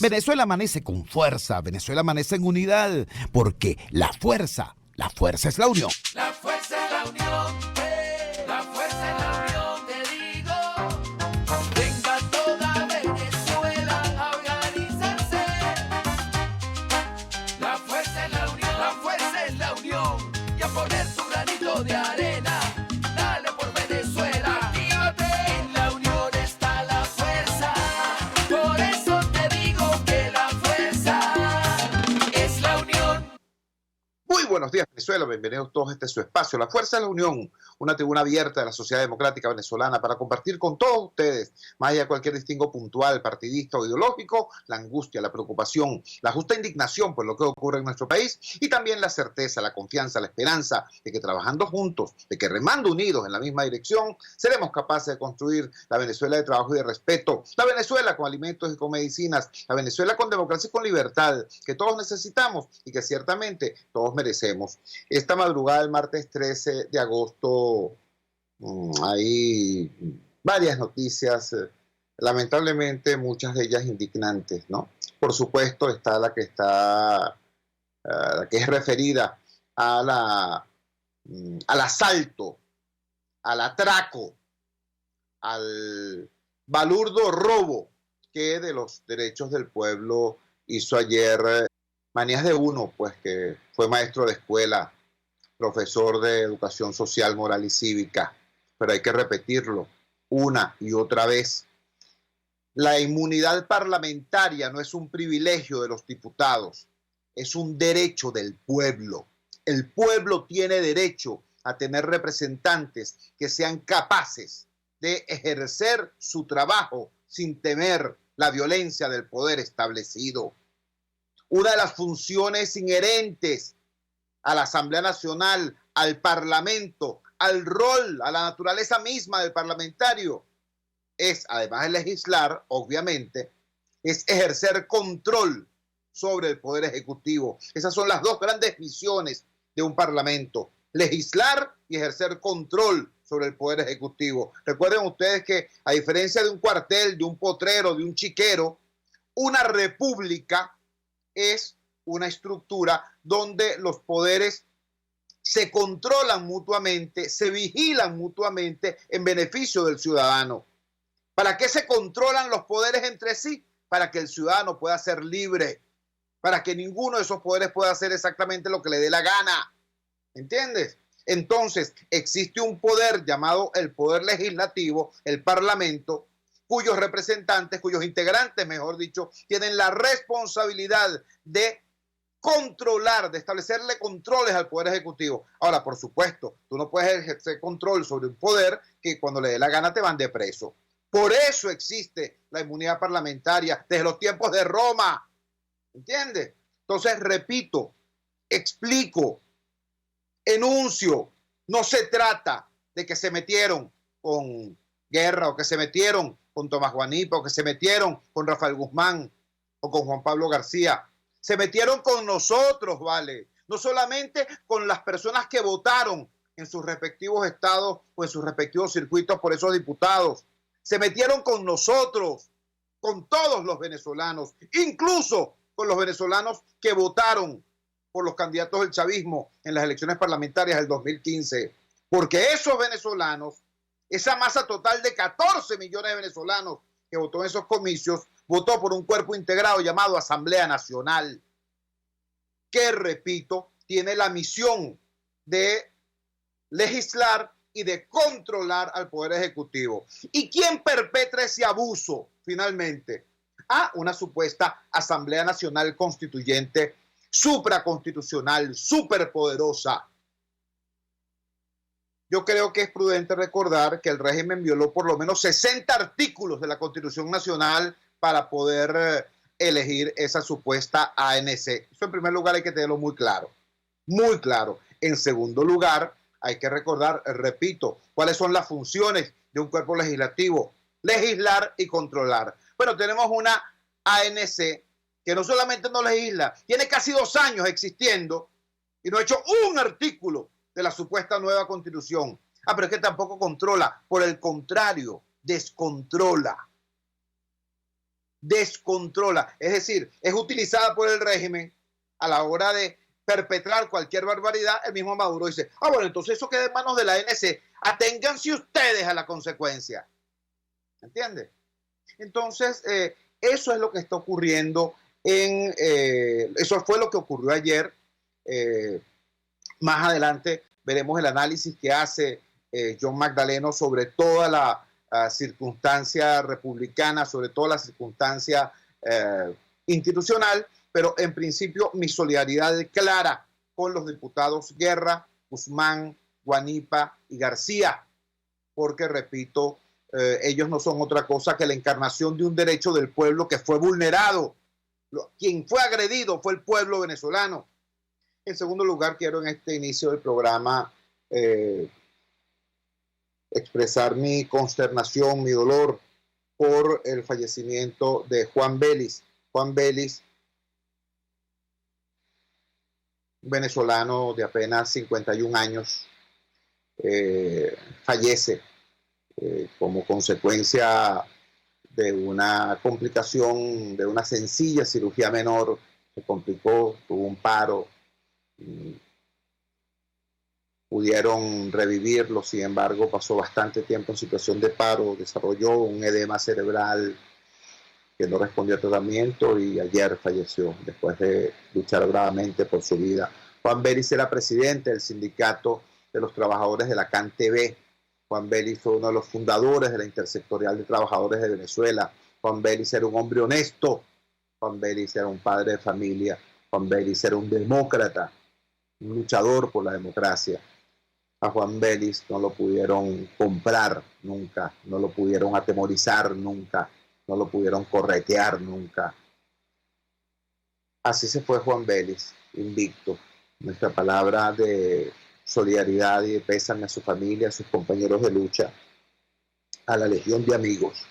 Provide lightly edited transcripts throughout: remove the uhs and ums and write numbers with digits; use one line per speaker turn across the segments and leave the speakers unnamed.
Venezuela amanece con fuerza, Venezuela amanece en unidad, porque la fuerza es la unión.
La fuerza es la unión, la fuerza es la unión, te digo. Venga toda Venezuela a organizarse. La fuerza es la unión, la fuerza es la unión. Y a poner tu granito de arena, dale por Venezuela. Actívate, en la unión está la fuerza. Por eso te digo que la fuerza es la unión.
Muy buenos días, Venezuela. Bienvenidos todos a este su espacio, La Fuerza de la Unión, una tribuna abierta de la sociedad democrática venezolana para compartir con todos ustedes, más allá de cualquier distingo puntual, partidista o ideológico, la angustia, la preocupación, la justa indignación por lo que ocurre en nuestro país y también la certeza, la confianza, la esperanza de que trabajando juntos, de que remando unidos en la misma dirección, seremos capaces de construir la Venezuela de trabajo y de respeto, la Venezuela con alimentos y con medicinas, la Venezuela con democracia y con libertad, que todos necesitamos y que ciertamente todos merecemos. Esta madrugada del martes 13 de agosto hay varias noticias, lamentablemente muchas de ellas indignantes, ¿no? Por supuesto está la que es referida al asalto, al atraco, al balurdo robo que de los derechos del pueblo hizo ayer Manías de Uno, pues que fue maestro de escuela, profesor de educación social, moral y cívica, pero hay que repetirlo una y otra vez. La inmunidad parlamentaria no es un privilegio de los diputados, es un derecho del pueblo. El pueblo tiene derecho a tener representantes que sean capaces de ejercer su trabajo sin temer la violencia del poder establecido. Una de las funciones inherentes a la Asamblea Nacional, al Parlamento, al rol, a la naturaleza misma del parlamentario, es, además de legislar, obviamente, es ejercer control sobre el Poder Ejecutivo. Esas son las dos grandes misiones de un parlamento, legislar y ejercer control sobre el Poder Ejecutivo. Recuerden ustedes que, a diferencia de un cuartel, de un potrero, de un chiquero, una república es una estructura donde los poderes se controlan mutuamente, se vigilan mutuamente en beneficio del ciudadano. ¿Para qué se controlan los poderes entre sí? Para que el ciudadano pueda ser libre, para que ninguno de esos poderes pueda hacer exactamente lo que le dé la gana. ¿Entiendes? Entonces, existe un poder llamado el poder legislativo, el parlamento, cuyos representantes, cuyos integrantes, mejor dicho, tienen la responsabilidad de controlar, de establecerle controles al Poder Ejecutivo. Ahora, por supuesto, tú no puedes ejercer control sobre un poder que cuando le dé la gana te van de preso. Por eso existe la inmunidad parlamentaria desde los tiempos de Roma. ¿Entiendes? Entonces, repito, explico, enuncio, no se trata de que se metieron con Guerra o que se metieron con Tomás Guanipa o que se metieron con Rafael Guzmán o con Juan Pablo García. Se metieron con nosotros, ¿vale? No solamente con las personas que votaron en sus respectivos estados o en sus respectivos circuitos por esos diputados. Se metieron con nosotros, con todos los venezolanos, incluso con los venezolanos que votaron por los candidatos del chavismo en las elecciones parlamentarias del 2015. Porque esos venezolanos, esa masa total de 14 millones de venezolanos que votó en esos comicios, votó por un cuerpo integrado llamado Asamblea Nacional, que, repito, tiene la misión de legislar y de controlar al Poder Ejecutivo. ¿Y quién perpetra ese abuso, finalmente? Una supuesta Asamblea Nacional Constituyente, supraconstitucional, superpoderosa. Yo creo que es prudente recordar que el régimen violó por lo menos 60 artículos de la Constitución Nacional para poder elegir esa supuesta ANC. Eso en primer lugar hay que tenerlo muy claro. Muy claro. En segundo lugar, hay que recordar, repito, cuáles son las funciones de un cuerpo legislativo. Legislar y controlar. Bueno, tenemos una ANC que no solamente no legisla, tiene casi 2 años existiendo y no ha hecho un artículo de la supuesta nueva constitución. Pero es que tampoco controla, por el contrario, descontrola. descontrola. Es decir, es utilizada por el régimen a la hora de perpetrar cualquier barbaridad. El mismo Maduro dice, bueno, entonces eso queda en manos de la ANC. Aténganse ustedes a la consecuencia. ¿Entiendes? Entonces, eso es lo que está ocurriendo. Eso fue lo que ocurrió ayer. Más adelante veremos el análisis que hace John Magdaleno sobre toda la circunstancia republicana, sobre toda la circunstancia institucional, pero en principio mi solidaridad es clara con los diputados Guerra, Guzmán, Guanipa y García, porque, repito, ellos no son otra cosa que la encarnación de un derecho del pueblo que fue vulnerado. Quien fue agredido fue el pueblo venezolano. En segundo lugar, quiero en este inicio del programa expresar mi consternación, mi dolor por el fallecimiento de Juan Vélez. Juan Vélez, un venezolano de apenas 51 años, fallece como consecuencia de una complicación, de una sencilla cirugía menor. Se complicó, tuvo un paro. Pudieron revivirlo, sin embargo pasó bastante tiempo en situación de paro, desarrolló un edema cerebral que no respondió a tratamiento y ayer falleció después de luchar bravamente por su vida. Juan Vélez era presidente del sindicato de los trabajadores de la CanTV. Juan Vélez fue uno de los fundadores de la Intersectorial de Trabajadores de Venezuela. Juan Vélez era un hombre honesto. Juan Vélez era un padre de familia. Juan Vélez era un demócrata, un luchador por la democracia. A Juan Vélez no lo pudieron comprar nunca, no lo pudieron atemorizar nunca, no lo pudieron corretear nunca. Así se fue Juan Vélez, invicto. Nuestra palabra de solidaridad y de pésame a su familia, a sus compañeros de lucha, a la legión de amigos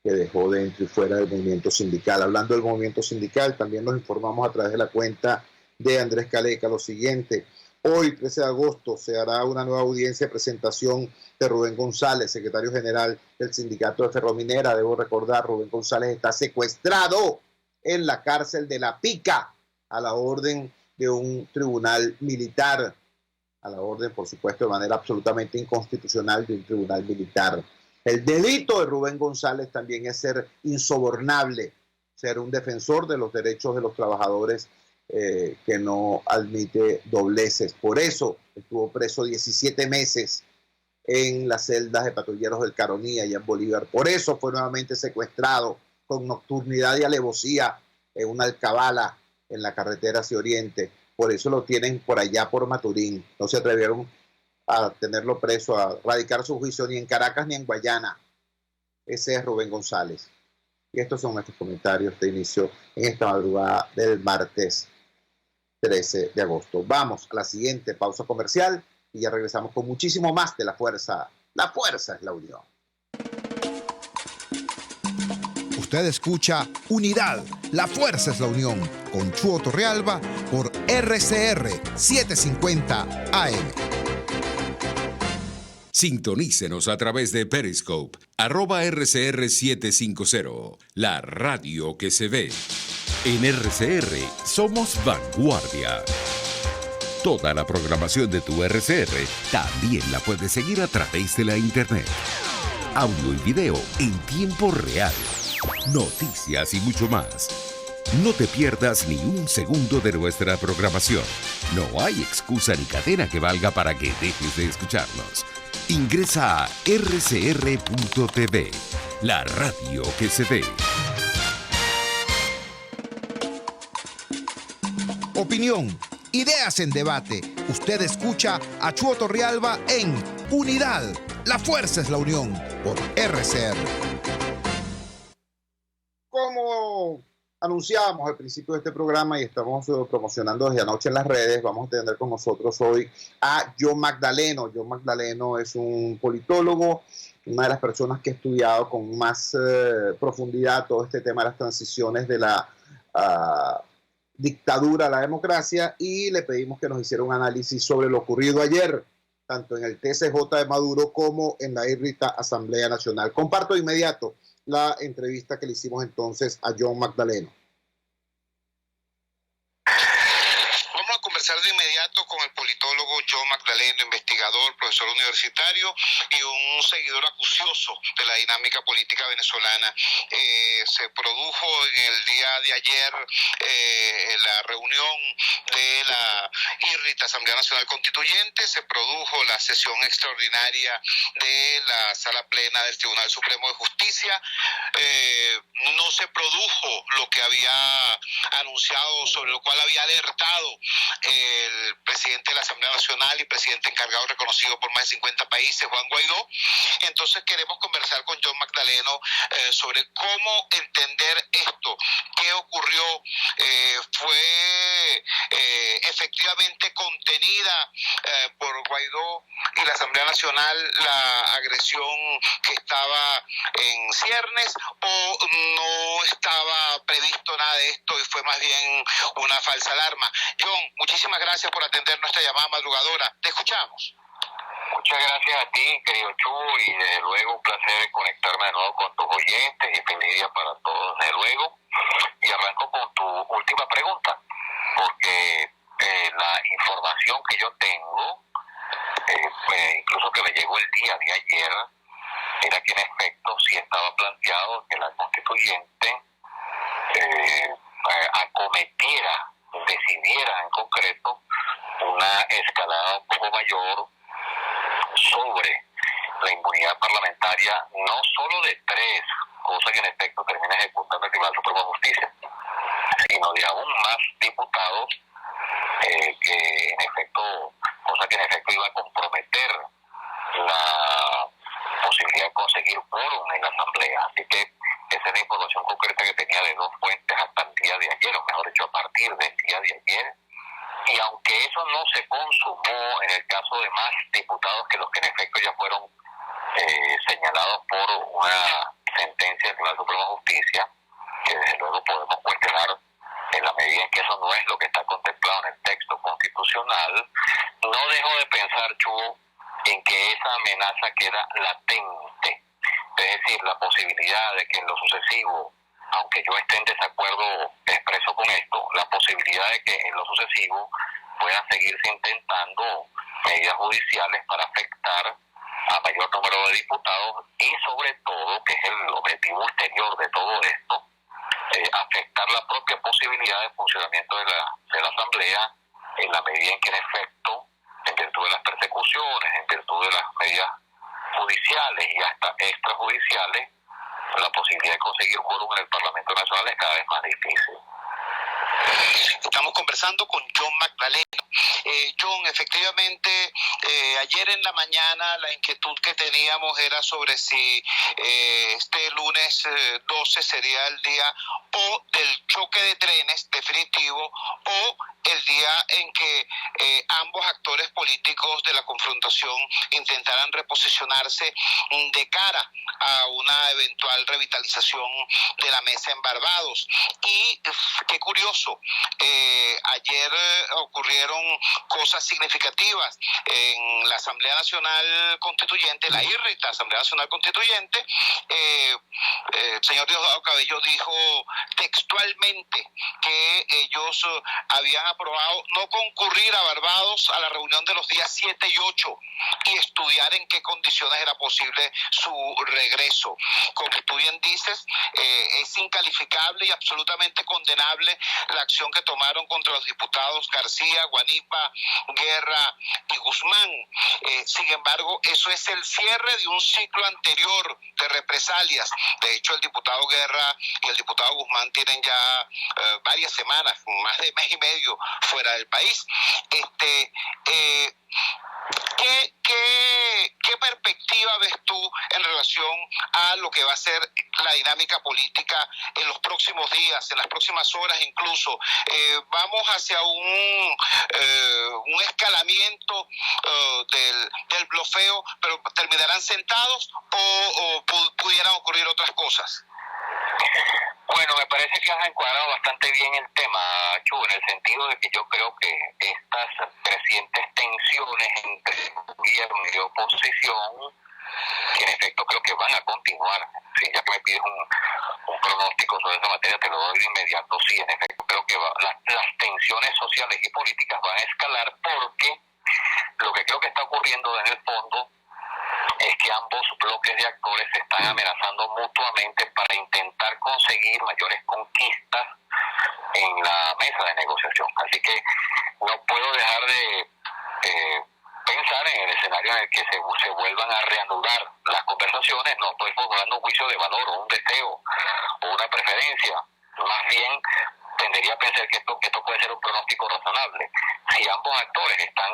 que dejó dentro y fuera del movimiento sindical. Hablando del movimiento sindical, también nos informamos a través de la cuenta de Andrés Caleca lo siguiente. Hoy, 13 de agosto, se hará una nueva audiencia de presentación de Rubén González, secretario general del Sindicato de Ferrominera. Debo recordar, Rubén González está secuestrado en la cárcel de La Pica a la orden de un tribunal militar, a la orden, por supuesto, de manera absolutamente inconstitucional de un tribunal militar. El delito de Rubén González también es ser insobornable, ser un defensor de los derechos de los trabajadores que no admite dobleces. Por eso estuvo preso 17 meses en las celdas de patrulleros del Caroní, allá en Bolívar. Por eso fue nuevamente secuestrado con nocturnidad y alevosía en una alcabala en la carretera hacia Oriente. Por eso lo tienen por allá por Maturín. No se atrevieron a tenerlo preso, a radicar su juicio ni en Caracas ni en Guayana. Ese es Rubén González. Y estos son nuestros comentarios de inicio en esta madrugada del martes 13 de agosto. Vamos a la siguiente pausa comercial y ya regresamos con muchísimo más de La Fuerza. La fuerza es la unión.
Usted escucha Unidad, la fuerza es la unión, con Chuo Torrealba por RCR 750 AM.
Sintonícenos a través de Periscope, @RCR750, la radio que se ve. En RCR somos vanguardia. Toda la programación de tu RCR también la puedes seguir a través de la internet. Audio y video en tiempo real. Noticias y mucho más. No te pierdas ni un segundo de nuestra programación. No hay excusa ni cadena que valga para que dejes de escucharnos. Ingresa a rcr.tv, la radio que se ve.
Opinión, ideas en debate. Usted escucha a Chuo Torrealba en Unidad, la fuerza es la unión, por RCR.
Como anunciábamos al principio de este programa y estamos promocionando desde anoche en las redes, vamos a tener con nosotros hoy a John Magdaleno. John Magdaleno es un politólogo, una de las personas que ha estudiado con más profundidad todo este tema de las transiciones de la dictadura a la democracia, y le pedimos que nos hiciera un análisis sobre lo ocurrido ayer, tanto en el TCJ de Maduro como en la irrita Asamblea Nacional. Comparto de inmediato la entrevista que le hicimos entonces a John Magdaleno.
Vamos a conversar de inmediato con el politólogo John Magdaleno, investigador, profesor universitario y un seguidor acucioso de la dinámica política venezolana. Se produjo en el día de ayer la reunión de la IRRIT, Asamblea Nacional Constituyente, se produjo la sesión extraordinaria de la Sala Plena del Tribunal Supremo de Justicia. No se produjo lo que había anunciado, sobre lo cual había alertado el presidente de la Asamblea Nacional y presidente encargado reconocido por más de 50 países, Juan Guaidó. Entonces queremos conversar con John Magdaleno sobre cómo entender esto, qué ocurrió, fue efectivamente contenida por Guaidó y la Asamblea Nacional la agresión que estaba en ciernes, o no estaba previsto nada de esto y fue más bien una falsa alarma. John, muchísimas gracias por atender nuestra llamada madrugadora. Te escuchamos.
Muchas gracias a ti, querido Chu, y desde luego un placer conectarme de nuevo con tus oyentes y feliz día para todos, desde luego. Y arranco con tu última pregunta, porque la información que yo tengo, incluso que me llegó el día de ayer, era que en efecto sí estaba planteado que la constituyente acometiera, decidiera en concreto una escalada un poco mayor sobre la inmunidad parlamentaria, no solo de 3, cosa que en efecto termina ejecutando el Tribunal Supremo de Justicia, sino de aún más diputados, que en efecto, cosa que en efecto iba a comprometer la posibilidad de conseguir quórum en la Asamblea. Así que esa es la información concreta que tenía de 2 fuentes hasta el día de ayer, o mejor dicho, a partir del día de ayer. Y aunque eso no se consumó en el caso de más diputados que los que en efecto ya fueron señalados por una sentencia del Tribunal Supremo de Justicia, que desde luego podemos cuestionar en la medida en que eso no es lo que está contemplado en el texto constitucional, no dejo de pensar, Chu, en que esa amenaza queda latente. Es decir, la posibilidad de que en lo sucesivo, aunque yo esté en desacuerdo expreso con esto, la posibilidad de que en lo sucesivo puedan seguirse intentando medidas judiciales para afectar a mayor número de diputados y sobre todo, que es el objetivo ulterior de todo esto, afectar la propia posibilidad de funcionamiento de la Asamblea en la medida en que en efecto, en virtud de las persecuciones, en virtud de las medidas judiciales y hasta extrajudiciales, la posibilidad de conseguir quórum en el Parlamento Nacional es cada vez más difícil.
Estamos conversando con John Magdaleno. John, efectivamente, ayer en la mañana la inquietud que teníamos era sobre si este lunes 12 sería el día o del choque de trenes definitivo o el día en que ambos actores políticos de la confrontación intentaran reposicionarse de cara a una eventual revitalización de la mesa en Barbados. Y qué curioso, ayer ocurrieron cosas significativas en la Asamblea Nacional Constituyente, la IRRIT, la Asamblea Nacional Constituyente. El señor Diosdado Cabello dijo textualmente que ellos habían aprobado no concurrir a Barbados a la reunión de los días 7 y 8 y estudiar en qué condiciones era posible su regreso. Como tú bien dices, es incalificable y absolutamente condenable la acción que tomaron contra los diputados García, Guanipa, Guerra y Guzmán. Sin embargo, eso es el cierre de un ciclo anterior de represalias. De hecho, el diputado Guerra y el diputado Guzmán tienen ya varias semanas, más de mes y medio fuera del país. ¿Qué perspectiva ves tú en relación a lo que va a ser la dinámica política en los próximos días, en las próximas horas incluso? ¿Vamos hacia un escalamiento del blofeo, pero terminarán sentados o pudieran ocurrir otras cosas?
Bueno, me parece que has encuadrado bastante bien el tema, Chu, en el sentido de que yo creo que estas crecientes tensiones entre gobierno y oposición que en efecto creo que van a continuar. Sí, ya que me pides un pronóstico sobre esa materia, te lo doy de inmediato. Sí, en efecto creo que las tensiones sociales y políticas van a escalar, porque lo que creo que está ocurriendo en el fondo es que ambos bloques de actores se están amenazando mutuamente para intentar conseguir mayores conquistas en la mesa de negociación. Así que no puedo dejar de pensar en el escenario en el que se vuelvan a reanudar las conversaciones. No estoy formulando un juicio de valor o un deseo o una preferencia. Más bien tendería a pensar que esto puede ser un pronóstico razonable. Si ambos actores están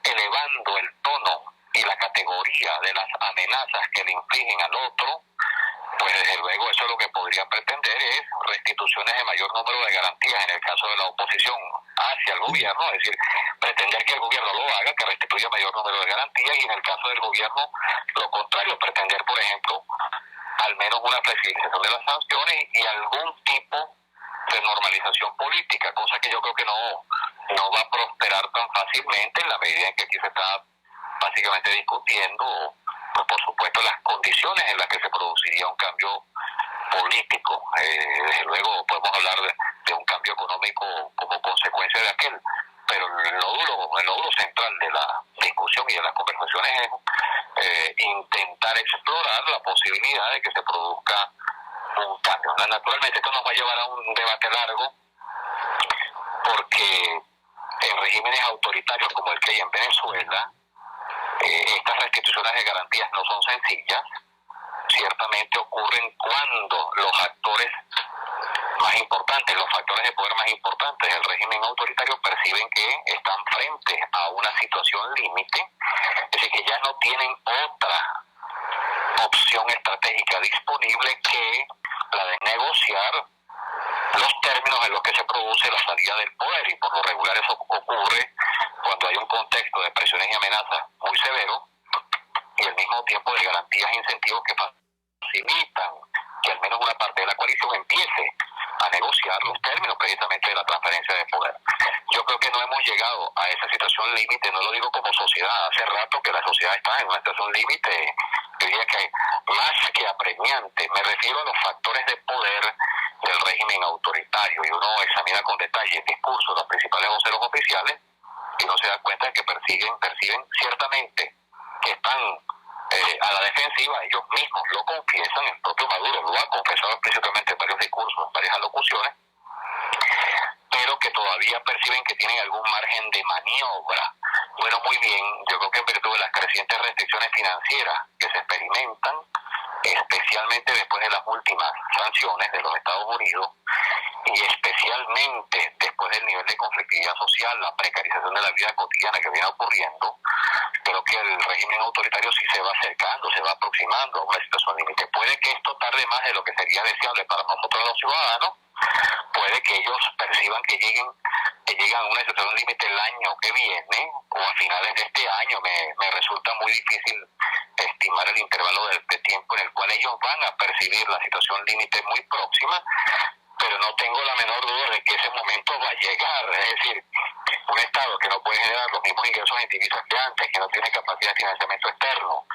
elevando el tono y la categoría de las amenazas que le infligen al otro, pues desde luego eso lo que podría pretender es restituciones de mayor número de garantías en el caso de la oposición hacia el gobierno, es decir, pretender que el gobierno lo haga, que restituya mayor número de garantías, y en el caso del gobierno lo contrario, pretender, por ejemplo, al menos una flexibilización de las sanciones y algún tipo de normalización política, cosa que yo creo que no va a prosperar tan fácilmente en la medida en que aquí se está básicamente discutiendo, pues por supuesto, las condiciones en las que se produciría un cambio político. Desde luego podemos hablar de un cambio económico como consecuencia de aquel, pero lo duro central de la discusión y de las conversaciones es intentar explorar la posibilidad de que se produzca un cambio. Naturalmente esto nos va a llevar a un debate largo, porque en regímenes autoritarios como el que hay en Venezuela, estas restituciones de garantías no son sencillas. Ciertamente ocurren cuando los actores más importantes, los factores de poder más importantes del régimen autoritario perciben que están frente a una situación límite, es decir, que ya no tienen otra opción estratégica disponible que la de negociar los términos en los que se produce la salida del poder, y por lo regular eso ocurre cuando hay un contexto de presiones y amenazas muy severo y al mismo tiempo de garantías e incentivos que facilitan que al menos una parte de la coalición empiece a negociar los términos precisamente de la transferencia de poder. Yo creo que no hemos llegado a esa situación límite, no lo digo como sociedad, hace rato que la sociedad está en una situación límite, yo diría que más que apremiante. Me refiero a los factores de poder del régimen autoritario, y uno examina con detalle el discurso de los principales voceros oficiales y uno se da cuenta de que perciben ciertamente que están a la defensiva. Ellos mismos lo confiesan, el propio Maduro lo ha confesado explícitamente en varios discursos, en varias alocuciones, pero que todavía perciben que tienen algún margen de maniobra. Bueno, muy bien, yo creo que en virtud de las crecientes restricciones financieras que se experimentan, especialmente después de las últimas sanciones de los Estados Unidos, y especialmente después del nivel de conflictividad social, la precarización de la vida cotidiana que viene ocurriendo, creo que el régimen autoritario sí se va acercando, se va aproximando a una situación límite. Puede que esto tarde más de lo que sería deseable para nosotros los ciudadanos, puede que ellos perciban que llegan a una situación límite el año que viene o a finales de este año. Me resulta muy difícil estimar el intervalo de tiempo en el cual ellos van a percibir la situación límite muy próxima, pero no tengo la menor duda de que ese momento va a llegar. Es decir, un Estado que no puede generar los mismos ingresos en divisas que antes, que no tiene capacidad de financiamiento externo,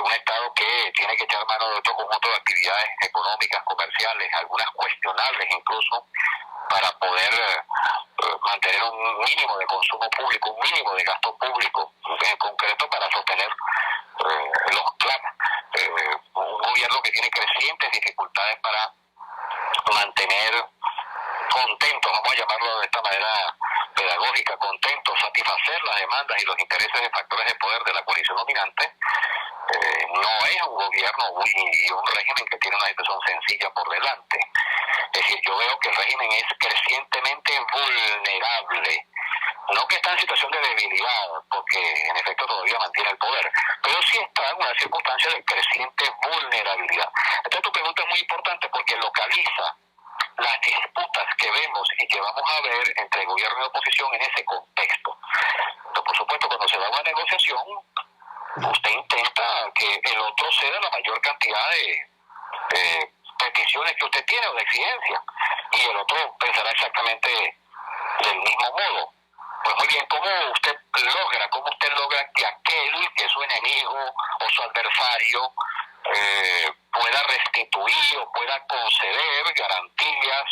un Estado que tiene que echar mano de otro conjunto de actividades económicas, comerciales, algunas cuestionables incluso, para poder mantener un mínimo de consumo público, un mínimo de gasto público, en concreto para sostener los planes. Un gobierno que tiene crecientes dificultades para mantener contentos, vamos a llamarlo de esta manera pedagógica, contentos, satisfacer las demandas y los intereses de factores de poder de la coalición dominante. No es un gobierno y un régimen que tiene una situación sencilla por delante. Es decir, yo veo que el régimen es crecientemente vulnerable. No que está en situación de debilidad, porque en efecto todavía mantiene el poder, pero sí está en una circunstancia de creciente vulnerabilidad. Entonces tu pregunta es muy importante porque localiza las disputas que vemos y que vamos a ver entre gobierno y oposición en ese contexto. Entonces, por supuesto, cuando se da una negociación, usted intenta que el otro ceda la mayor cantidad de peticiones que usted tiene o de exigencias, y el otro pensará exactamente del mismo modo. Pues muy bien, ¿cómo usted cómo usted logra que aquel que es su enemigo o su adversario pueda restituir o pueda conceder garantías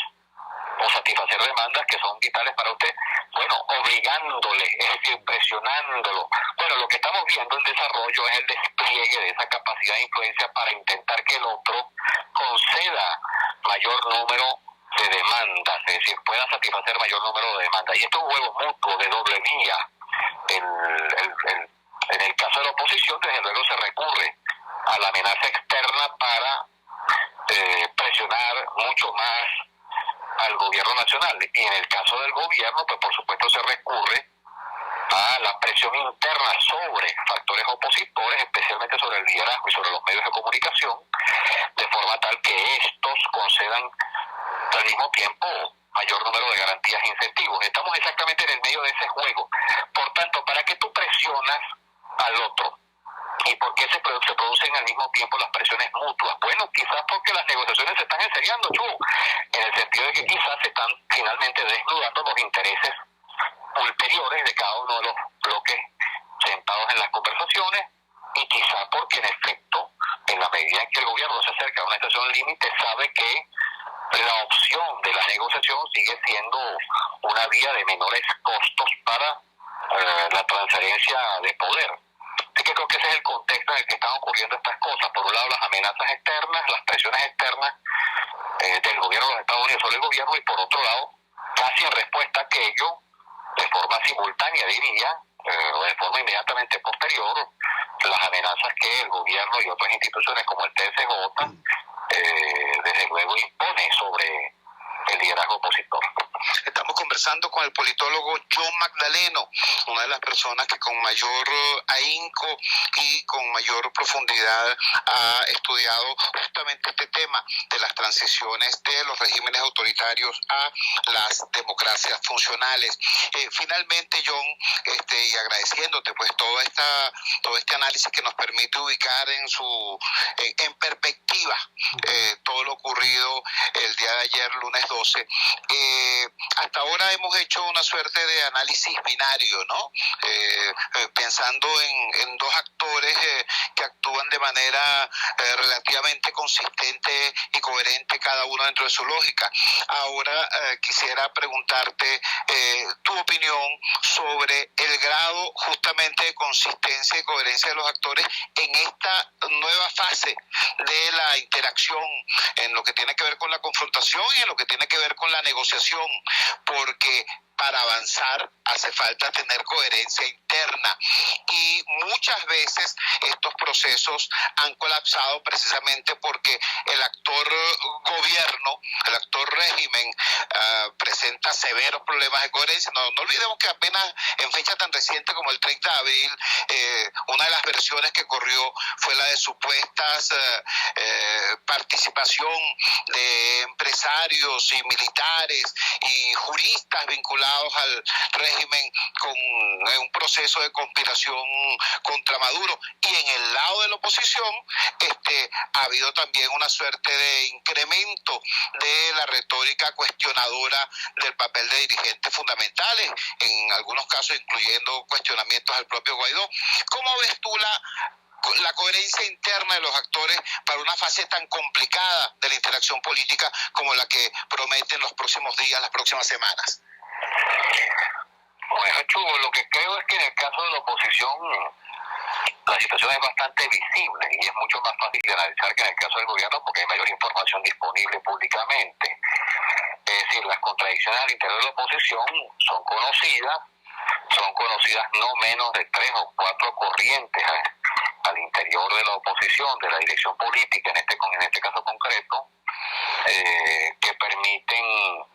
o satisfacer demandas que son vitales para usted, bueno, obligándole, es decir, presionándolo. Bueno, lo que estamos viendo en desarrollo es el despliegue de esa capacidad de influencia para intentar que el otro conceda mayor número de demandas, es decir, pueda satisfacer mayor número de demandas. Y esto es un juego mutuo de doble vía. En el caso de la oposición, desde luego se recurre a la amenaza externa para presionar mucho más al gobierno nacional, y en el caso del gobierno, pues por supuesto se recurre a la presión interna sobre factores opositores, especialmente sobre el liderazgo y sobre los medios de comunicación, de forma tal que estos concedan al mismo tiempo mayor número de garantías e incentivos. Estamos exactamente en el medio de ese juego. Por tanto, ¿para qué tú presionas al otro? ¿Y por qué se producen al mismo tiempo las presiones mutuas? Bueno, quizás porque las negociaciones se están enseriando, en el sentido de que quizás se están finalmente desnudando los intereses ulteriores de cada uno de los bloques sentados en las conversaciones, y quizás porque en efecto, en la medida en que el gobierno se acerca a una situación límite, sabe que la opción de la negociación sigue siendo una vía de menores costos para la transferencia de poder. Así que creo que ese es el contexto en el que están ocurriendo estas cosas. Por un lado, las amenazas externas, las presiones externas del gobierno de los Estados Unidos sobre el gobierno, y por otro lado, casi en respuesta a aquello, de forma simultánea diría, o de forma inmediatamente posterior, las amenazas que el gobierno y otras instituciones como el TSJ desde luego impone sobre el liderazgo opositor.
Estamos conversando con el politólogo John Magdaleno, una de las personas que con mayor ahínco y con mayor profundidad ha estudiado justamente este tema de las transiciones de los regímenes autoritarios a las democracias funcionales. Finalmente, John, y agradeciéndote pues todo este análisis que nos permite ubicar en perspectiva todo lo ocurrido el día de ayer, lunes 12. Hasta ahora hemos hecho una suerte de análisis binario, ¿no? Pensando en dos actores que actúan de manera relativamente consistente y coherente, cada uno dentro de su lógica. Ahora quisiera preguntarte tu opinión sobre el grado justamente de consistencia y coherencia de los actores en esta nueva fase de la interacción, en lo que tiene que ver con la confrontación y en lo que tiene que ver con la negociación, porque para avanzar hace falta tener coherencia interna, y muchas veces estos procesos han colapsado precisamente porque el actor gobierno, el actor régimen presenta severos problemas de coherencia. No olvidemos que apenas en fecha tan reciente como el 30 de abril, una de las versiones que corrió fue la de supuestas participación de empresarios y militares y juristas vinculados al régimen con un proceso de conspiración contra Maduro. Y en el lado de la oposición ha habido también una suerte de incremento de la retórica cuestionadora del papel de dirigentes fundamentales, en algunos casos incluyendo cuestionamientos al propio Guaidó. ¿Cómo ves tú la coherencia interna de los actores para una fase tan complicada de la interacción política como la que prometen los próximos días, las próximas semanas?
Bueno, Chugo, lo que creo es que en el caso de la oposición la situación es bastante visible y es mucho más fácil de analizar que en el caso del gobierno, porque hay mayor información disponible públicamente. Es decir, las contradicciones al interior de la oposición son conocidas no menos de 3 o 4 corrientes al interior de la oposición, de la dirección política, en este caso concreto, que permiten,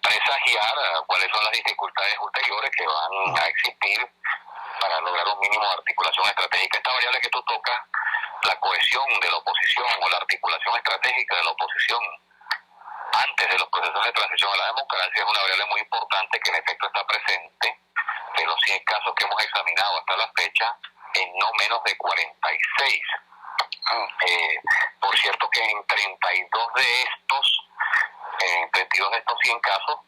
presagiar cuáles son las dificultades ulteriores que van a existir para lograr un mínimo de articulación estratégica. Esta variable que tú tocas, la cohesión de la oposición o la articulación estratégica de la oposición antes de los procesos de transición a la democracia, es una variable muy importante que en efecto está presente de los 100 casos que hemos examinado hasta la fecha, en no menos de 46. Por cierto que en 32 de estos 100 casos,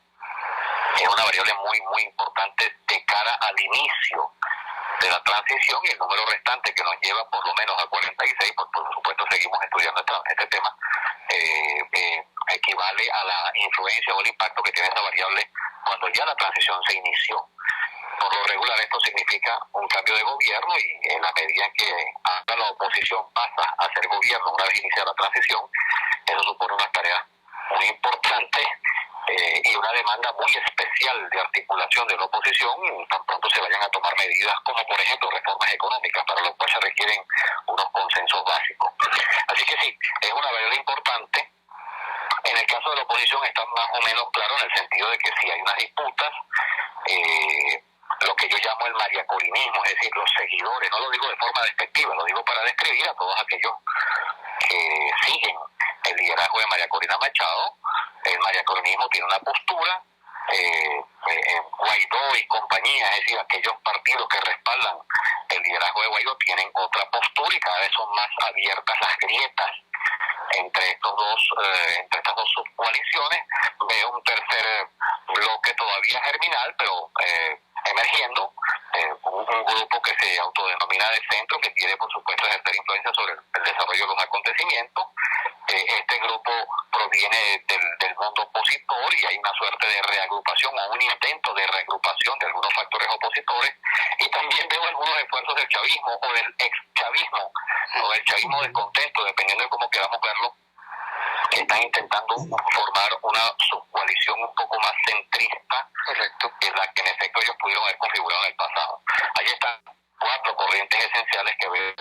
es una variable muy, muy importante de cara al inicio de la transición, y el número restante que nos lleva por lo menos a 46, pues por supuesto seguimos estudiando este tema, equivale a la influencia o el impacto que tiene esa variable cuando ya la transición se inició. Por lo regular esto significa un cambio de gobierno, y en la medida en que hasta la oposición pasa a ser gobierno una vez iniciada la transición, eso supone una tarea muy importante y una demanda muy especial de articulación de la oposición, tan pronto se vayan a tomar medidas como por ejemplo reformas económicas, para lo cual se requieren unos consensos básicos. Así que sí, es una variable importante. En el caso de la oposición está más o menos claro, en el sentido de que si hay unas disputas, lo que yo llamo el mariacorinismo, es decir, los seguidores, no lo digo de forma despectiva, lo digo para describir a todos aquellos que siguen el liderazgo de María Corina Machado. El mariacorinismo tiene una postura, Guaidó y compañía, es decir, aquellos partidos que respaldan el liderazgo de Guaidó tienen otra postura, y cada vez son más abiertas las grietas entre estas dos subcoaliciones. Veo un tercer bloque todavía germinal, pero emergiendo, un grupo que se autodenomina de centro, que quiere por supuesto ejercer influencia sobre el desarrollo de los acontecimientos. Este grupo proviene del mundo opositor, y hay una suerte de reagrupación o un intento de reagrupación de algunos factores opositores, y también veo algunos esfuerzos del chavismo o del ex-chavismo o del chavismo descontento, dependiendo de cómo queramos verlo, que están intentando formar una subcoalición un poco más centrista, correcto, que la que en efecto ellos pudieron haber configurado en el pasado. Ahí están 4 corrientes esenciales que veo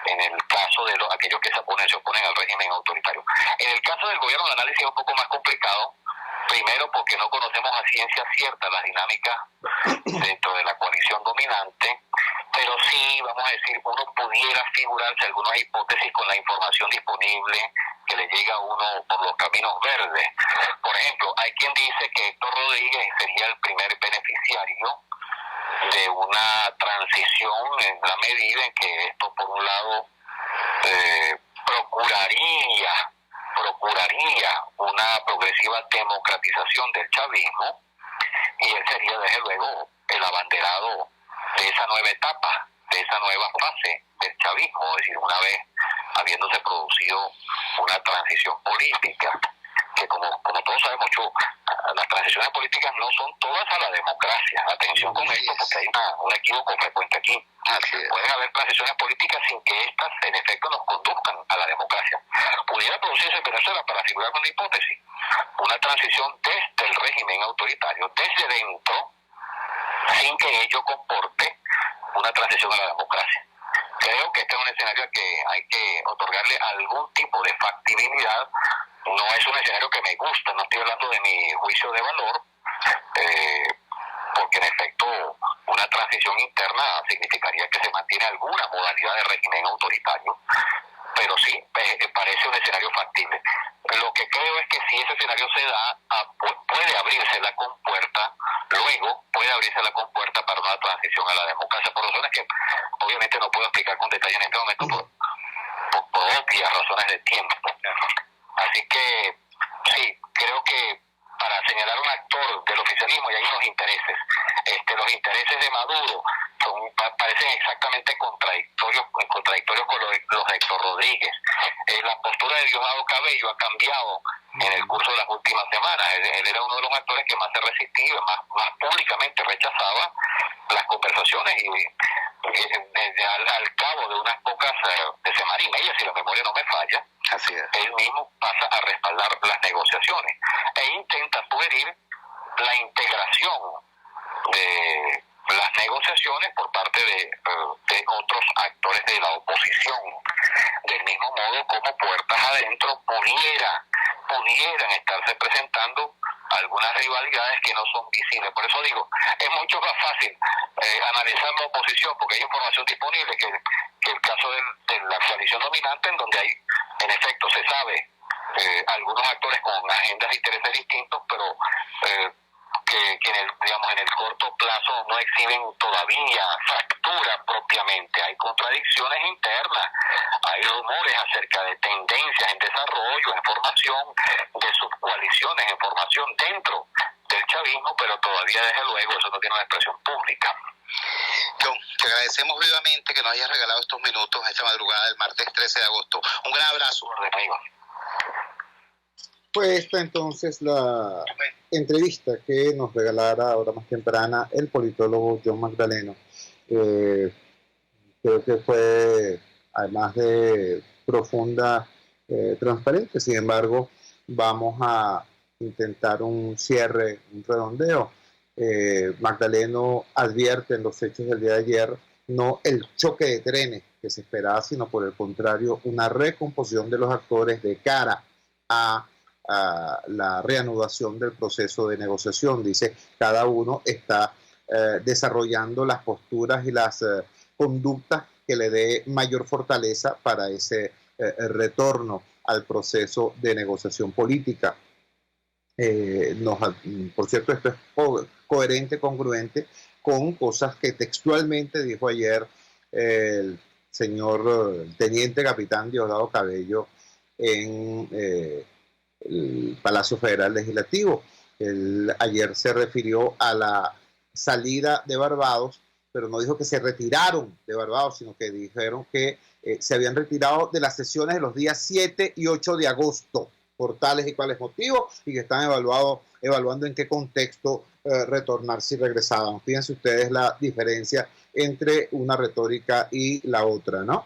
en el caso de aquellos que se oponen al régimen autoritario. En el caso del gobierno, el análisis es un poco más complicado, primero porque no conocemos a ciencia cierta las dinámicas dentro de la coalición dominante, pero sí, vamos a decir, uno pudiera figurarse algunas hipótesis con la información disponible que le llega a uno por los caminos verdes. Por ejemplo, hay quien dice que Héctor Rodríguez sería el primer beneficiario de una transición, en la medida en que esto, por un lado, procuraría una progresiva democratización del chavismo, y él sería desde luego el abanderado de esa nueva etapa, de esa nueva fase del chavismo, es decir, una vez habiéndose producido una transición política, que como todos sabemos, las transiciones políticas no son todas a la democracia. Atención con esto, porque hay un equívoco frecuente aquí. Pueden haber transiciones políticas sin que éstas en efecto nos conduzcan a la democracia. Pudiera producirse en Venezuela, para figurar una hipótesis, una transición desde el régimen autoritario, desde dentro, sin que ello comporte una transición a la democracia. Creo que este es un escenario al que hay que otorgarle algún tipo de factibilidad. No es un escenario que me gusta, no estoy hablando de mi juicio de valor, porque en efecto una transición interna significaría que se mantiene alguna modalidad de régimen autoritario, pero sí, parece un escenario factible. Lo que creo es que si ese escenario se da, puede abrirse la compuerta, luego puede abrirse la compuerta para una transición a la democracia, por razones que obviamente no puedo explicar con detalle en este momento, por obvias razones de tiempo. Así que sí, creo que para señalar un actor del oficialismo, y hay unos intereses, los intereses de Maduro parecen exactamente contradictorios con los de Héctor Rodríguez. La postura de Diosdado Cabello ha cambiado en el curso de las últimas semanas. Él era uno de los actores que más se resistía, más públicamente rechazaba las conversaciones, y al cabo de unas pocas de semana y media, si la memoria no me falla, así es, él mismo pasa a respaldar las negociaciones e intenta sugerir la integración de las negociaciones por parte de otros actores de la oposición, del mismo modo como puertas adentro pudieran estarse presentando algunas rivalidades que no son visibles. Por eso digo, es mucho más fácil analizar la oposición, porque hay información disponible, que el caso de la coalición dominante, en donde hay, en efecto, se sabe, algunos actores con agendas e intereses distintos, pero que en el corto plazo no exhiben todavía fractura propiamente. Hay contradicciones internas, hay rumores acerca de tendencias en desarrollo, en formación, de subcoaliciones en formación dentro del chavismo, pero todavía desde luego eso no tiene una expresión pública.
John, te agradecemos vivamente que nos hayas regalado estos minutos esta madrugada del martes 13 de agosto. Un gran abrazo.
Amigo.
Fue esta entonces la entrevista que nos regalara ahora más temprana el politólogo John Magdaleno. Creo que fue, además de profunda, transparente. Sin embargo, vamos a intentar un cierre, un redondeo. Magdaleno advierte en los hechos del día de ayer no el choque de trenes que se esperaba, sino por el contrario, una recomposición de los actores de cara a la reanudación del proceso de negociación. Dice, cada uno está desarrollando las posturas y las conductas que le dé mayor fortaleza para ese retorno al proceso de negociación política. Por cierto, esto es coherente, congruente con cosas que textualmente dijo ayer el señor teniente capitán Diosdado Cabello en el Palacio Federal Legislativo. Él ayer se refirió a la salida de Barbados, pero no dijo que se retiraron de Barbados, sino que dijeron que se habían retirado de las sesiones de los días 7 y 8 de agosto, por tales y cuales motivos, y que están evaluando en qué contexto retornar si regresaban. Fíjense ustedes la diferencia entre una retórica y la otra, ¿no?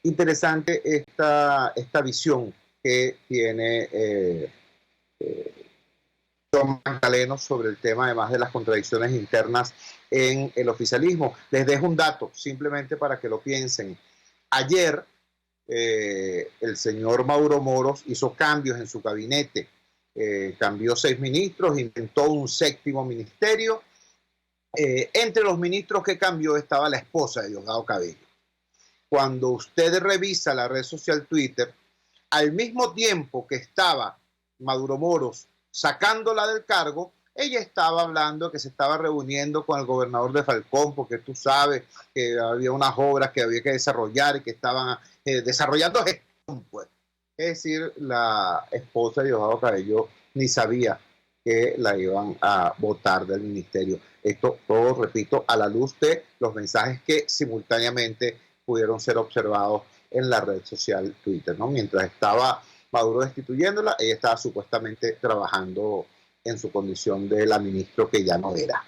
Interesante esta visión que tiene John Magdaleno sobre el tema, además de las contradicciones internas en el oficialismo. Les dejo un dato, simplemente para que lo piensen. Ayer, el señor Mauro Moros hizo cambios en su gabinete, cambió 6 ministros, inventó un 7º ministerio. Entre los ministros que cambió estaba la esposa de Diosdado Cabello. Cuando usted revisa la red social Twitter, al mismo tiempo que estaba Mauro Moros sacándola del cargo, ella estaba hablando que se estaba reuniendo con el gobernador de Falcón, porque tú sabes que había unas obras que había que desarrollar y que estaban desarrollando gestión, pues. Es decir, la esposa de Diosdado Cabello ni sabía que la iban a votar del ministerio. Esto todo, repito, a la luz de los mensajes que simultáneamente pudieron ser observados en la red social Twitter, ¿no? Mientras estaba Maduro destituyéndola, ella estaba supuestamente trabajando en su condición de la ministra que ya no era.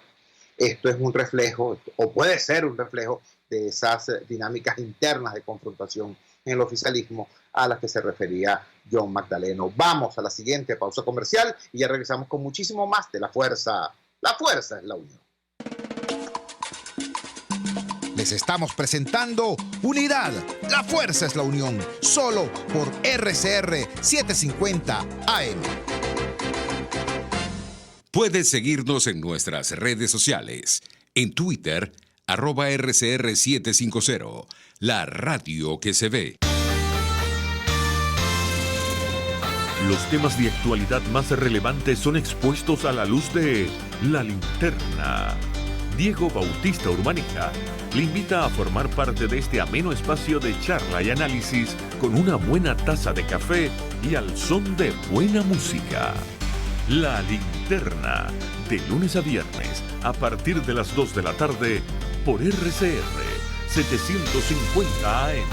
Esto es un reflejo, o puede ser un reflejo, de esas dinámicas internas de confrontación en el oficialismo a las que se refería John Magdaleno. Vamos a la siguiente pausa comercial y ya regresamos con muchísimo más de La Fuerza. La Fuerza es la Unión.
Les estamos presentando Unidad. La Fuerza es la Unión. Solo por RCR 750 AM.
Puedes seguirnos en nuestras redes sociales. En Twitter, @RCR750. La radio que se ve.
Los temas de actualidad más relevantes son expuestos a la luz de La Linterna. Diego Bautista Urbaneja le invita a formar parte de este ameno espacio de charla y análisis con una buena taza de café y al son de buena música. La Linterna, de lunes a viernes, a partir de las 2 de la tarde, por RCR 750 AM.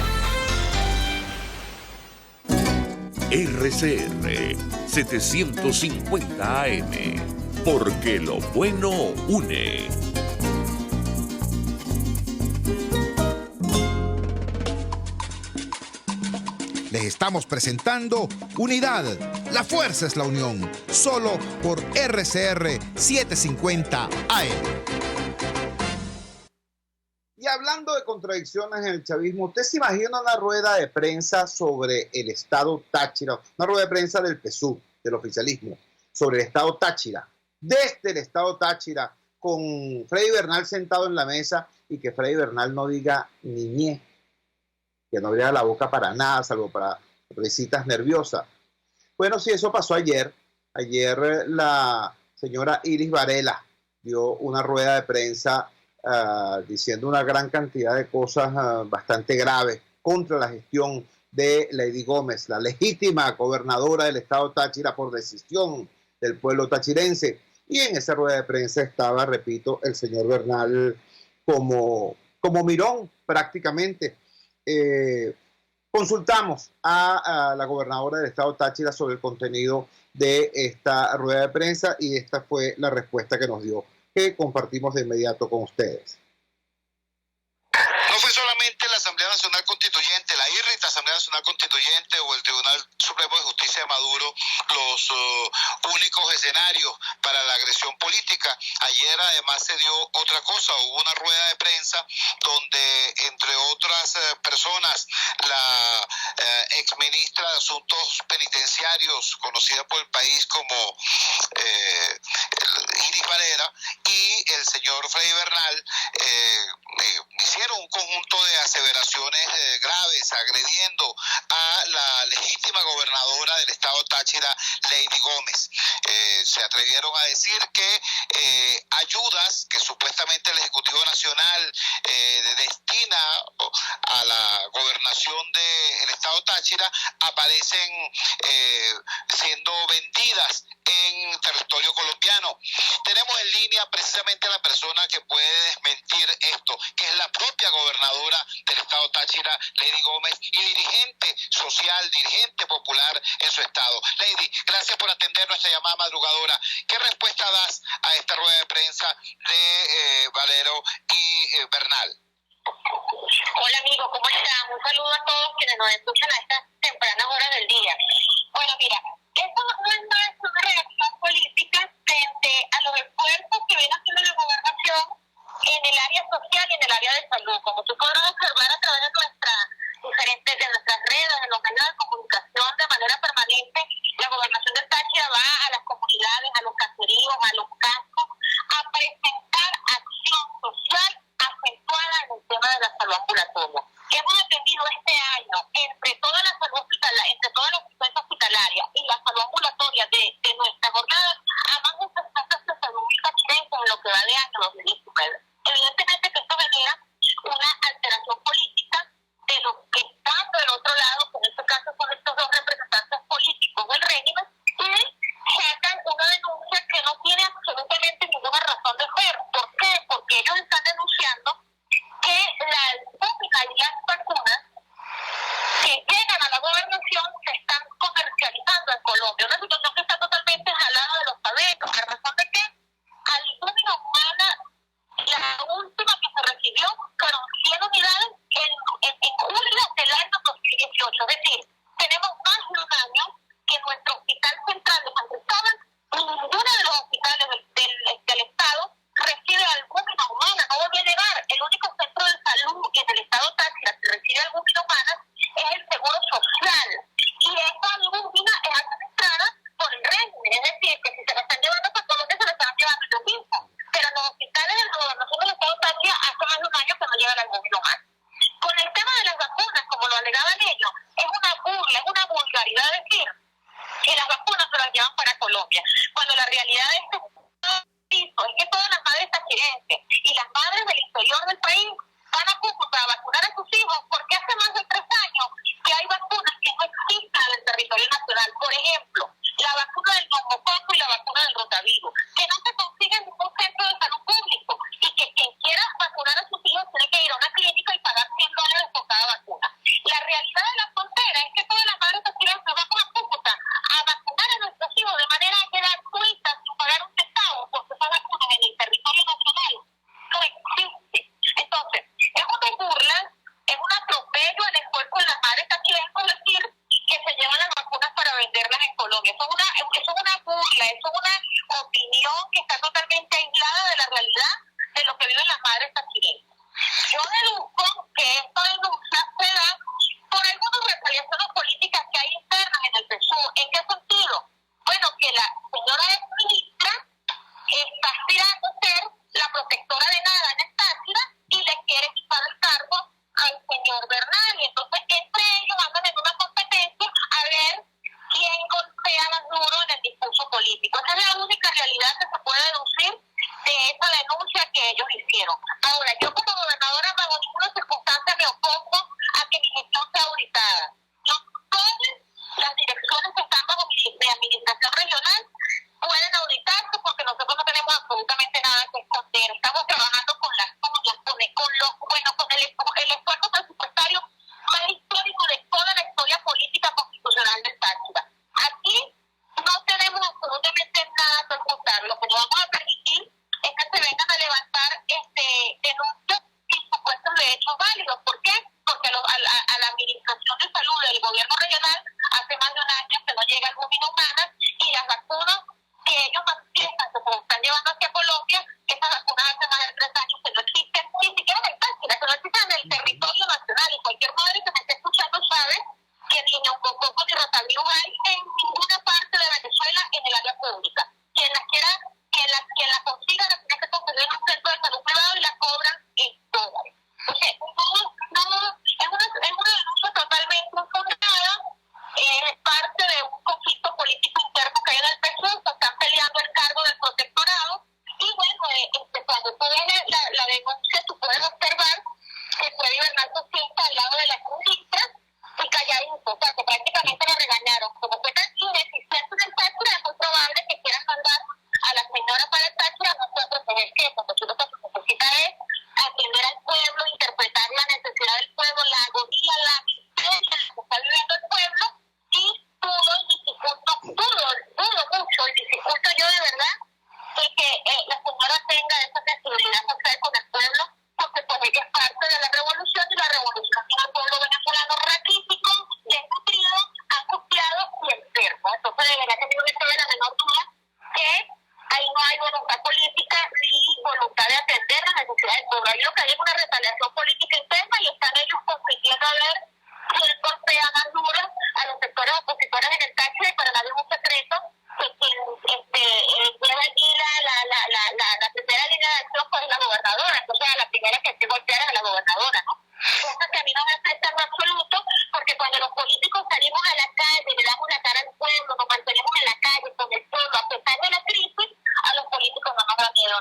RCR 750 AM, porque lo bueno une.
Les estamos presentando Unidad. La Fuerza es la Unión. Solo por RCR 750 AM.
Y hablando de contradicciones en el chavismo, ¿usted se imagina una rueda de prensa sobre el estado Táchira? Una rueda de prensa del PSUV, del oficialismo, sobre el estado Táchira. Desde el estado Táchira, con Freddy Bernal sentado en la mesa y que Freddy Bernal no diga ni ñe, que no abriera la boca para nada, salvo para risitas nerviosas. Bueno, sí, eso pasó ayer. Ayer la señora Iris Varela dio una rueda de prensa diciendo una gran cantidad de cosas bastante graves contra la gestión de Lady Gómez, la legítima gobernadora del estado Táchira por decisión del pueblo tachirense. Y en esa rueda de prensa estaba, repito, el señor Bernal como mirón prácticamente. Consultamos a la gobernadora del estado Táchira sobre el contenido de esta rueda de prensa y esta fue la respuesta que nos dio, que compartimos de inmediato con ustedes.
No fue solamente la Asamblea Nacional Constituyente, la IRRIT, Asamblea Nacional Constituyente o el Tribunal Supremo de Justicia de Maduro los únicos escenarios para la agresión política. Ayer además se dio otra cosa, hubo una rueda de prensa donde entre otras personas la exministra de Asuntos Penitenciarios, conocida por el país como Iris Varela, y el señor Freddy Bernal hicieron un conjunto de aseveraciones graves agrediendo a la legítima gobernadora del estado Táchira, Lady Gómez. Se atrevieron a decir que ayudas que supuestamente el Ejecutivo Nacional destina a la gobernación del estado Táchira aparecen siendo vendidas en territorio colombiano. Tenemos en línea precisamente a la persona que puede desmentir esto, que es la propia gobernadora del estado Táchira, Lady Gómez, y dirigente social, dirigente popular en su estado. Lady, gracias por atender nuestra llamada madrugadora. ¿Qué respuesta das a esta rueda de prensa de Valero y Bernal?
Hola amigo, ¿cómo están? Un saludo a todos quienes nos escuchan a estas tempranas horas del día. Bueno, mira, esto no es más una reacción política frente a los esfuerzos que viene haciendo la gobernación en el área social y en el área de salud. Como tú podrás observar a través de nuestras redes, de los medios de comunicación de manera permanente, la gobernación de Táchira va a las comunidades, a los caseríos, a los campos, a presentar acción social acentuada en el tema de la salud ambulatoria. Hemos atendido este año entre todas las asistencias hospitalarias y la salud ambulatoria de nuestra jornada a más de 60 especialistas chilenos en lo que va de año 2019. Evidentemente que esto genera una alteración política de los que están del otro lado, que en este caso son estos dos representantes políticos del régimen, y sacan una denuncia que no tiene absolutamente ninguna razón de ser. ¿Por qué? Porque ellos están denunciando que la albumin y las vacunas que llegan a la gobernación se están comercializando en Colombia. Una situación que está totalmente jalada de los cabellos. ¿A razón de qué? Albúmina humana, la última que se recibió fueron 100 unidades en julio del año 2018. Es decir, tenemos más de un año que nuestro hospital central de San Cristóbal, ninguno de los hospitales del estado recibe albúmina humana, no volvió a llegar. El único centro de salud en el estado Táchira que recibe albúmina humana es el Seguro Social. Y esa albúmina es administrada por el régimen, es decir, que si se la están llevando para Colombia, se la están llevando ellos mismos. Pero los hospitales de la gobernación del estado Táchira hace más de un año que no llega la albúmina humana. Con el tema de las vacunas, como lo alegaban ellos, es una burla, es una vulgaridad decir que las vacunas se las llevan para Colombia, cuando la realidad es que todas las madres tachirenses y las madres del interior del país van a Cúcuta a vacunar a sus hijos porque hace más de 3 años que hay vacunas que no existen en el territorio nacional. Por ejemplo, la vacuna del neumococo y la vacuna del rotavirus, que no se consigue en ningún centro de salud público y que quien quiera vacunar a sus hijos tiene que ir a una clínica y pagar $100 por cada vacuna. La realidad de la frontera es que todas las madres tachirenses vamos a Cúcuta a vacunar a nuestros hijos de manera gratuita sin pagar un centavo porque esas vacunas en el territorio nacional no existen. Entonces, es una burla, es un atropello al esfuerzo de las madres tachirenses decir que se llevan las vacunas para venderlas en Colombia. Eso es una burla, eso es una opinión que está totalmente aislada de la realidad de lo que viven las madres tachirenses. Yo deduzco que esta denuncia se da por algunas retaliaciones políticas que hay internas en el PSUV. ¿En qué sentido? Bueno, que la señora exministra está aspirando a ser la protectora de nada en el Táchira y le quiere quitar el cargo al señor Bernal. Y entonces entre ellos andan en una competencia a ver quién golpea más duro en el discurso político. Esa es la única realidad que se puede deducir de esa denuncia que ellos hicieron. Ahora, yo como gobernadora bajo ninguna circunstancia me opongo a que mi gestión sea auditada. Todas las direcciones que están bajo mi administración regional pueden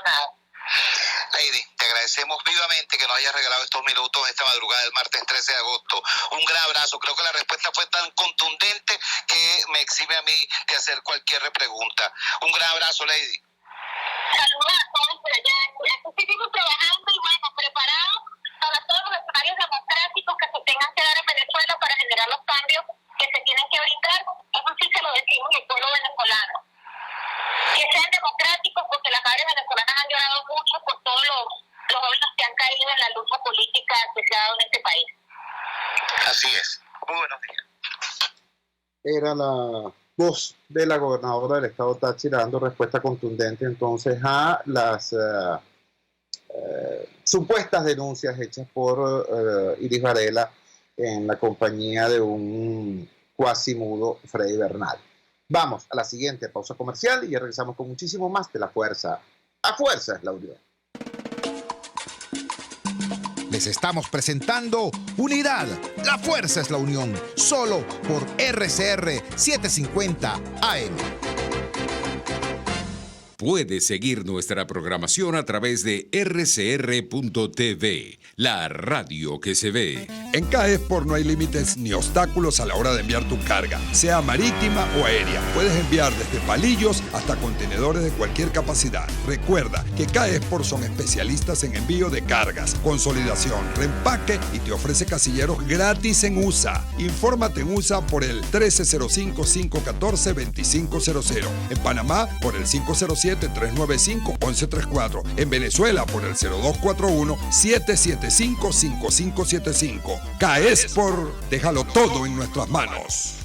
nada.
Lady, te agradecemos vivamente que nos hayas regalado estos minutos esta madrugada del martes 13 de agosto. Un gran abrazo. Creo que la respuesta fue tan contundente que me exime a mí de hacer cualquier pregunta. Un gran abrazo, Lady.
Saludos a todos por allá. Aquí seguimos trabajando y bueno, preparados para todos los escenarios democráticos que se tengan que dar en Venezuela para generar los cambios que se tienen que brindar. Eso sí se lo decimos al pueblo venezolano. Que sean democráticos, porque las madres venezolanas han llorado mucho por todos los jóvenes que han caído en la lucha política que se ha dado en este país.
Así es. Muy buenos días.
Era la voz de la gobernadora del estado Táchira dando respuesta contundente entonces a las supuestas denuncias hechas por Iris Varela en la compañía de un cuasimudo Freddy Bernal. Vamos a la siguiente pausa comercial y ya regresamos con muchísimo más de La Fuerza. A Fuerza es la Unión.
Les estamos presentando Unidad. La Fuerza es la Unión. Solo por RCR 750 AM.
Puedes seguir nuestra programación a través de rcr.tv, la radio que se ve.
En CAESPOR no hay límites ni obstáculos a la hora de enviar tu carga, sea marítima o aérea. Puedes enviar desde palillos hasta contenedores de cualquier capacidad. Recuerda que CAESPOR son especialistas en envío de cargas, consolidación, reempaque y te ofrece casilleros gratis en USA. Infórmate en USA por el 1305-514-2500. En Panamá por el 507-395-1134. En Venezuela por el 0241-775-5575. CAESPOR, déjalo todo en nuestras manos.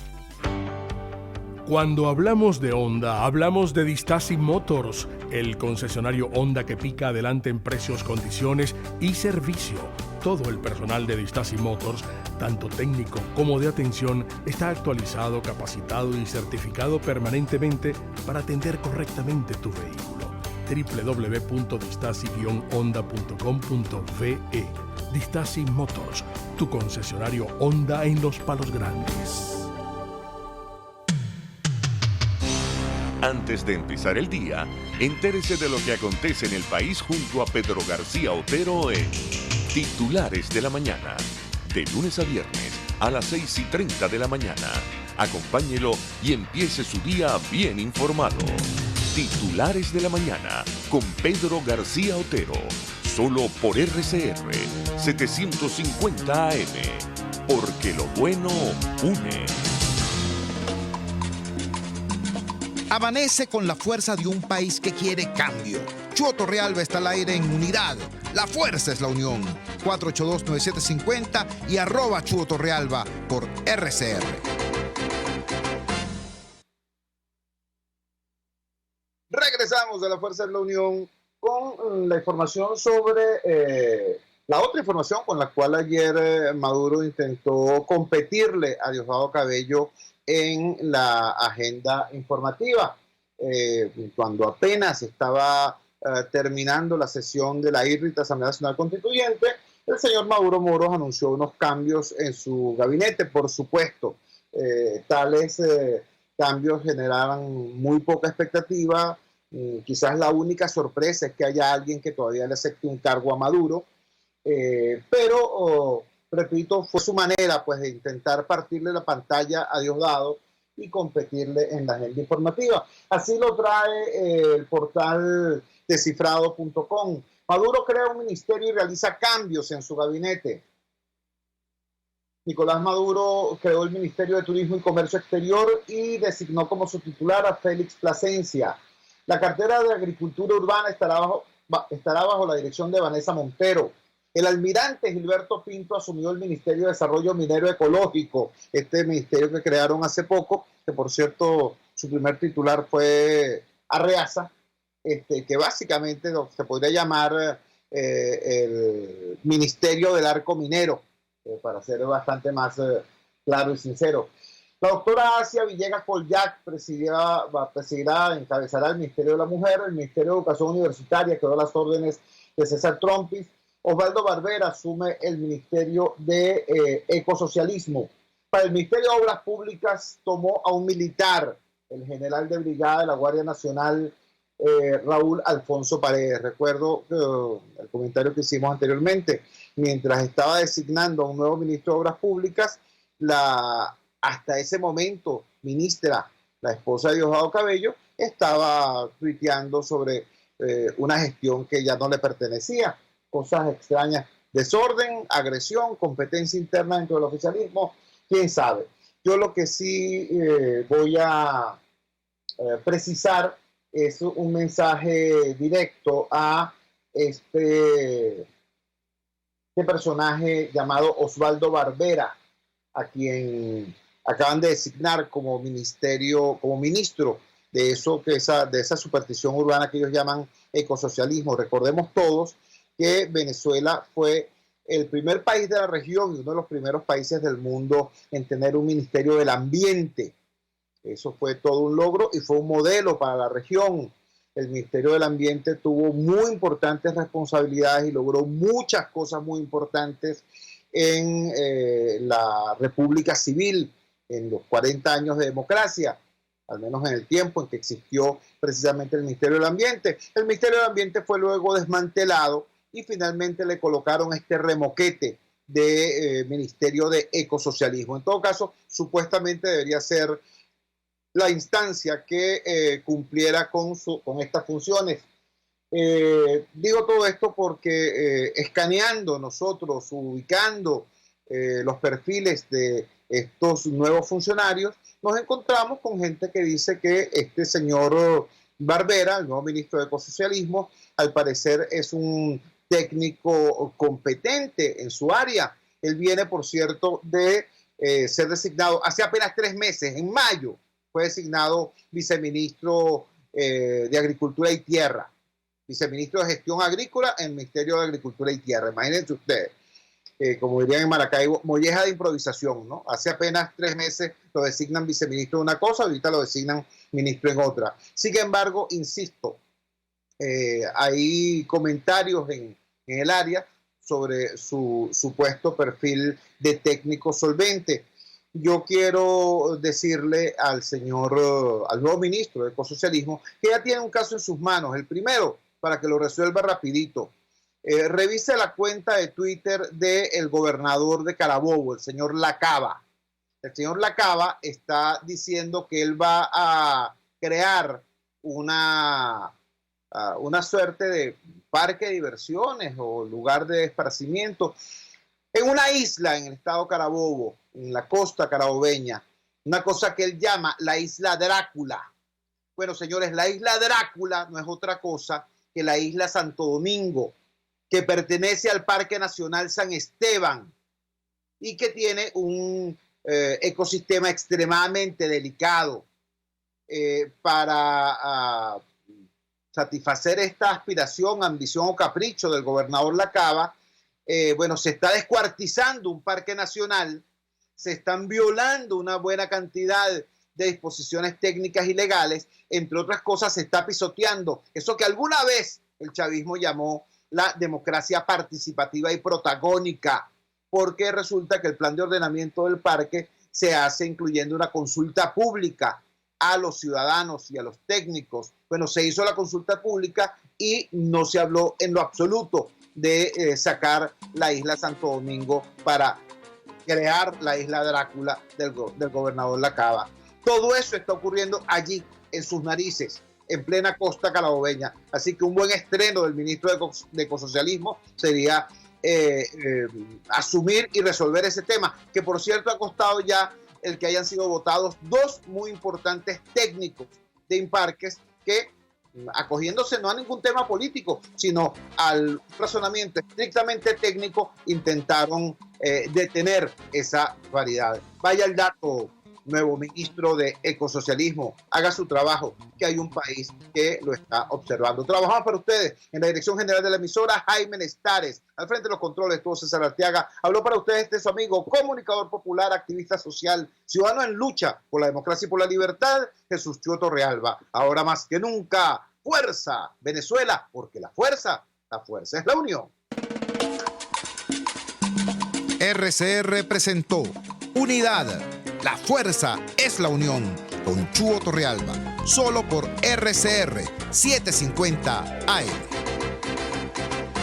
Cuando hablamos de Honda, hablamos de Distasi Motors, el concesionario Honda que pica adelante en precios, condiciones y servicio. Todo el personal de Distasi Motors, tanto técnico como de atención, está actualizado, capacitado y certificado permanentemente para atender correctamente tu vehículo. www.distasi-honda.com.ve. Distasi Motors, tu concesionario Honda en Los Palos Grandes.
Antes de empezar el día, entérese de lo que acontece en el país junto a Pedro García Otero en Titulares de la Mañana. De lunes a viernes a las 6:30 de la mañana. Acompáñelo y empiece su día bien informado. Titulares de la Mañana con Pedro García Otero. Solo por RCR 750 AM. Porque lo bueno une.
Amanece con la fuerza de un país que quiere cambio. Chuo Torrealba está al aire en Unidad. La Fuerza es la Unión. 482-9750 y @Chuo Torrealba por RCR.
Regresamos de La Fuerza es la Unión con la información sobre la otra información con la cual ayer Maduro intentó competirle a Diosdado Cabello en la agenda informativa. Cuando apenas estaba terminando la sesión de la IRRIT, Asamblea Nacional Constituyente, el señor Maduro Moros anunció unos cambios en su gabinete, por supuesto. Tales cambios generaban muy poca expectativa. Quizás la única sorpresa es que haya alguien que todavía le acepte un cargo a Maduro, pero repito, fue su manera pues de intentar partirle la pantalla a Diosdado y competirle en la agenda informativa. Así lo trae el portal descifrado.com. Maduro crea un ministerio y realiza cambios en su gabinete. Nicolás Maduro creó el Ministerio de Turismo y Comercio Exterior y designó como su titular a Félix Plasencia. La cartera de Agricultura Urbana estará bajo la dirección de Vanessa Montero. El almirante Gilberto Pinto asumió el Ministerio de Desarrollo Minero Ecológico, este ministerio que crearon hace poco, que por cierto su primer titular fue Arreaza, que básicamente se podría llamar el Ministerio del Arco Minero, para ser bastante más claro y sincero. La doctora Asia Villegas Polyac encabezará el Ministerio de la Mujer, el Ministerio de Educación Universitaria, quedó a las órdenes de César Trompis. Osvaldo Barbera asume el Ministerio de Ecosocialismo. Para el Ministerio de Obras Públicas tomó a un militar, el general de brigada de la Guardia Nacional, Raúl Alfonso Paredes. Recuerdo el comentario que hicimos anteriormente, mientras estaba designando a un nuevo ministro de Obras Públicas, hasta ese momento ministra, la esposa de Diosdado Cabello, estaba tuiteando sobre una gestión que ya no le pertenecía, cosas extrañas, desorden, agresión, competencia interna dentro del oficialismo, quién sabe. Yo lo que sí voy a precisar es un mensaje directo a este personaje llamado Osvaldo Barbera, a quien acaban de designar como ministro de esa superstición urbana que ellos llaman ecosocialismo. Recordemos todos que Venezuela fue el primer país de la región y uno de los primeros países del mundo en tener un ministerio del ambiente. Eso fue todo un logro y fue un modelo para la región. El Ministerio del Ambiente tuvo muy importantes responsabilidades y logró muchas cosas muy importantes en la República Civil, en los 40 años de democracia, al menos en el tiempo en que existió precisamente el Ministerio del Ambiente. El Ministerio del Ambiente fue luego desmantelado y finalmente le colocaron este remoquete de Ministerio de Ecosocialismo. En todo caso, supuestamente debería ser la instancia que cumpliera con estas funciones. Digo todo esto porque escaneando nosotros, ubicando los perfiles de estos nuevos funcionarios, nos encontramos con gente que dice que este señor Barbera, el nuevo ministro de Ecosocialismo, al parecer es un técnico competente en su área. Él viene, por cierto, de ser designado hace apenas 3 meses, en mayo, fue designado viceministro de Agricultura y Tierra, viceministro de Gestión Agrícola en el Ministerio de Agricultura y Tierra. Imagínense ustedes, como dirían en Maracaibo, molleja de improvisación, ¿no? Hace apenas 3 meses lo designan viceministro de una cosa, ahorita lo designan ministro en otra. Sin embargo, insisto, hay comentarios en el área sobre su supuesto perfil de técnico solvente. Yo quiero decirle al nuevo ministro de Ecosocialismo, que ya tiene un caso en sus manos. El primero, para que lo resuelva rapidito, revise la cuenta de Twitter del gobernador de Carabobo, el señor Lacaba. El señor Lacaba está diciendo que él va a crear una suerte de parque de diversiones o lugar de esparcimiento en una isla en el estado Carabobo, en la costa carabobeña, una cosa que él llama la isla Drácula. Bueno, señores, la isla Drácula no es otra cosa que la isla Santo Domingo, que pertenece al Parque Nacional San Esteban y que tiene un ecosistema extremadamente delicado. Para satisfacer esta aspiración, ambición o capricho del gobernador Lacaba, bueno, se está descuartizando un parque nacional, se están violando una buena cantidad de disposiciones técnicas y legales, entre otras cosas se está pisoteando eso que alguna vez el chavismo llamó la democracia participativa y protagónica, porque resulta que el plan de ordenamiento del parque se hace incluyendo una consulta pública a los ciudadanos y a los técnicos. Bueno, se hizo la consulta pública y no se habló en lo absoluto de sacar la isla Santo Domingo para crear la isla Drácula del gobernador Lacaba. Todo eso está ocurriendo allí, en sus narices, en plena costa carabobeña. Así que un buen estreno del ministro de Ecosocialismo sería asumir y resolver ese tema, que por cierto ha costado ya el que hayan sido votados 2 muy importantes técnicos de Imparques que, acogiéndose no a ningún tema político, sino al razonamiento estrictamente técnico, intentaron detener esa variedad. Vaya el dato, nuevo ministro de Ecosocialismo, haga su trabajo, que hay un país que lo está observando. Trabajamos para ustedes en la dirección general de la emisora, Jaime Nestares, al frente de los controles, todo César Arteaga. Habló para ustedes su amigo, comunicador popular, activista social, ciudadano en lucha por la democracia y por la libertad, Jesús Chua Torrealba. Ahora más que nunca, fuerza Venezuela, porque la fuerza es la unión.
RCR presentó Unidad. La fuerza es la unión, con Chuo Torrealba. solo por RCR 750 AM.